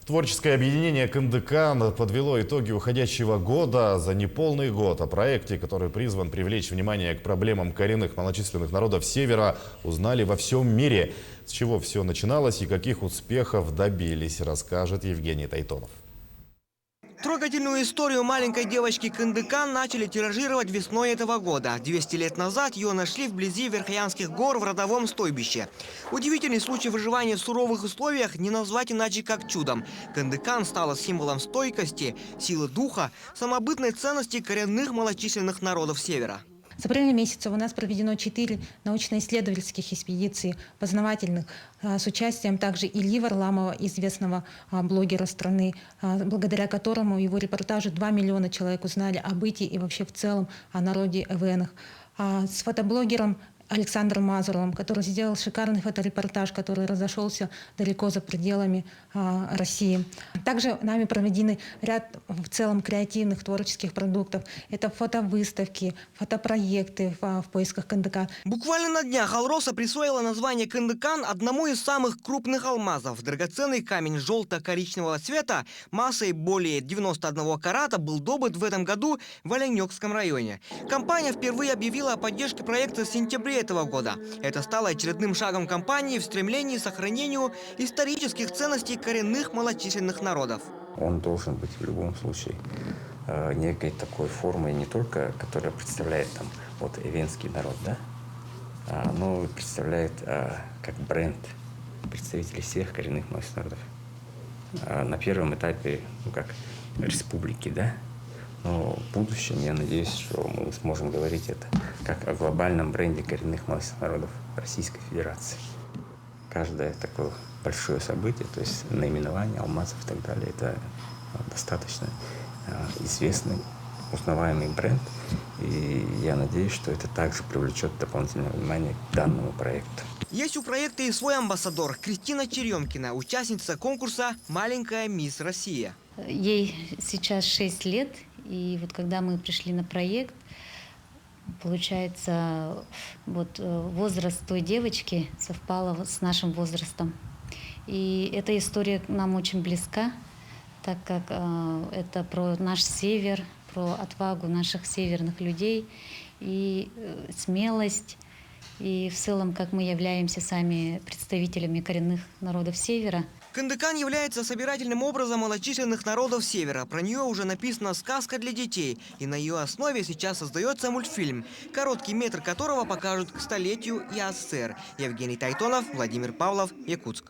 Творческое объединение «Кындыкан» подвело итоги уходящего года за неполный год. О проекте, который призван привлечь внимание к проблемам коренных малочисленных народов Севера, узнали во всем мире. С чего все начиналось и каких успехов добились, расскажет Евгений Тайтонов. Трогательную историю маленькой девочки Кындыкан начали тиражировать весной этого года. 200 лет назад ее нашли вблизи Верхоянских гор в родовом стойбище. Удивительный случай выживания в суровых условиях не назвать иначе как чудом. Кындыкан стала символом стойкости, силы духа, самобытной ценности коренных малочисленных народов Севера. С апреля месяца у нас проведено 4 научно-исследовательских экспедиции познавательных с участием также Ильи Варламова, известного блогера страны, благодаря которому его репортажи 2 миллиона человек узнали о бытии и вообще в целом о народе эвенах. С фотоблогером Александром Мазуровым, который сделал шикарный фоторепортаж, который разошелся далеко за пределами России. Также нами проведены ряд в целом креативных творческих продуктов. Это фотовыставки, фотопроекты в поисках Кындыкан. Буквально на днях Алроса присвоила название Кындыкан одному из самых крупных алмазов. Драгоценный камень желто-коричневого цвета массой более 91 карата был добыт в этом году в Оленёкском районе. Компания впервые объявила о поддержке проекта в сентябре этого года. Это стало очередным шагом компании в стремлении к сохранению исторических ценностей коренных малочисленных народов. Он должен быть в любом случае некой такой формой, не только которая представляет там вот эвенский народ, да, но и представляет как бренд представителей всех коренных малочисленных народов. На первом этапе, ну как республики, да. Но в будущем, я надеюсь, что мы сможем говорить это как о глобальном бренде коренных малочисленных народов Российской Федерации. Каждое такое большое событие, то есть наименование алмазов и так далее, это достаточно известный, узнаваемый бренд. И я надеюсь, что это также привлечет дополнительное внимание к данному проекту. Есть у проекта и свой амбассадор Кристина Черемкина, участница конкурса «Маленькая мисс Россия». Ей сейчас 6 лет, и вот когда мы пришли на проект, получается, вот возраст той девочки совпал с нашим возрастом. И эта история нам очень близка, так как это про наш север, про отвагу наших северных людей и смелость. И в целом, как мы являемся сами представителями коренных народов Севера. Кындыкан является собирательным образом малочисленных народов Севера. Про нее уже написана сказка для детей. И на ее основе сейчас создается мультфильм, короткий метр которого покажут к столетию ИАССР. Евгений Тайтонов, Владимир Павлов, Якутск.